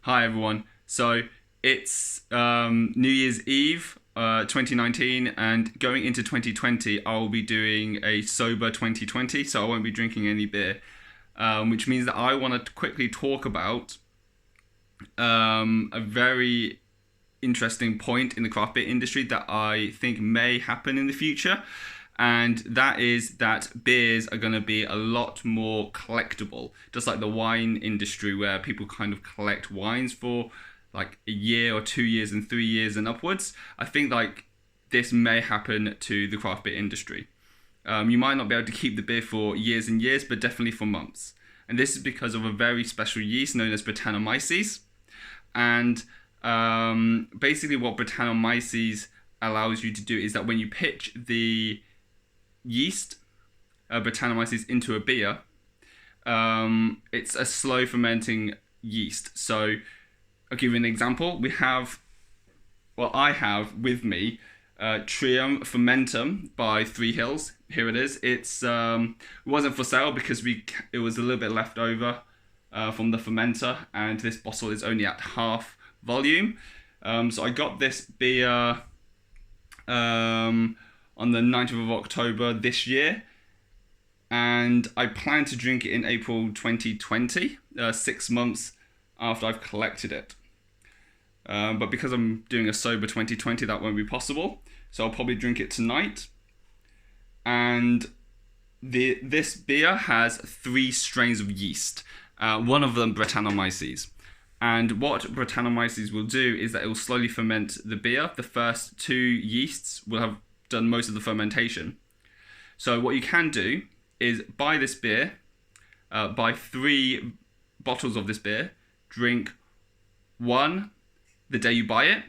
Hi everyone. So it's New Year's Eve, 2019, and going into 2020, I'll be doing a sober 2020. So I won't be drinking any beer, which means that I want to quickly talk about a very interesting point in the craft beer industry that I think may happen in the future. And that is that beers are going to be a lot more collectible, just like the wine industry, where people kind of collect wines for like a year or 2 years and 3 years and upwards. I think like this may happen to the craft beer industry. You might not be able to keep the beer for years and years, but definitely for months. And this is because of a very special yeast known as brettanomyces. And basically, what brettanomyces allows you to do is that when you pitch the yeast, brettanomyces, into a beer, it's a slow fermenting yeast. So I'll give you an example. I have with me Trium Fermentum by Three Hills. Here it is. It wasn't for sale because it was a little bit left over from the fermenter, and this bottle is only at half volume. So I got this beer on the 9th of October this year, and I plan to drink it in April 2020, 6 months after I've collected it. But because I'm doing a sober 2020, that won't be possible. So I'll probably drink it tonight. And this beer has 3 strains of yeast. One of them brettanomyces. And what brettanomyces will do is that it will slowly ferment the beer. The first 2 yeasts will have done most of the fermentation. So what you can do is buy this beer, buy 3 bottles of this beer, drink one the day you buy it,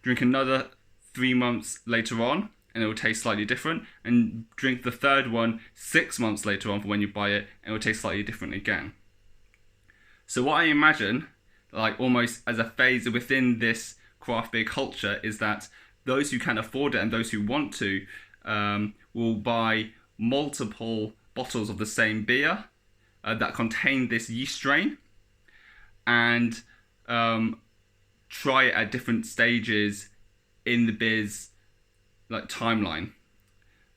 drink another 3 months later on, and it will taste slightly different, and drink the third one 6 months later on for when you buy it, and it will taste slightly different again. So what I imagine, like almost as a phase within this craft beer culture, is that those who can afford it and those who want to will buy multiple bottles of the same beer that contain this yeast strain, and try it at different stages in the beer's like timeline.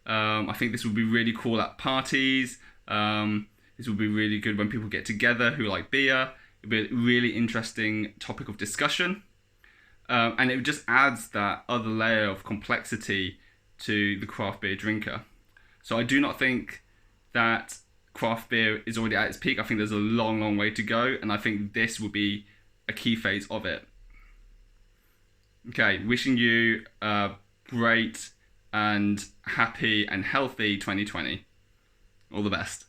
I think this would be really cool at parties. This would be really good when people get together who like beer. It'd be a really interesting topic of discussion. And it just adds that other layer of complexity to the craft beer drinker. So I do not think that craft beer is already at its peak. I think there's a long, long way to go, and I think this will be a key phase of it. Okay, wishing you a great and happy and healthy 2020. All the best.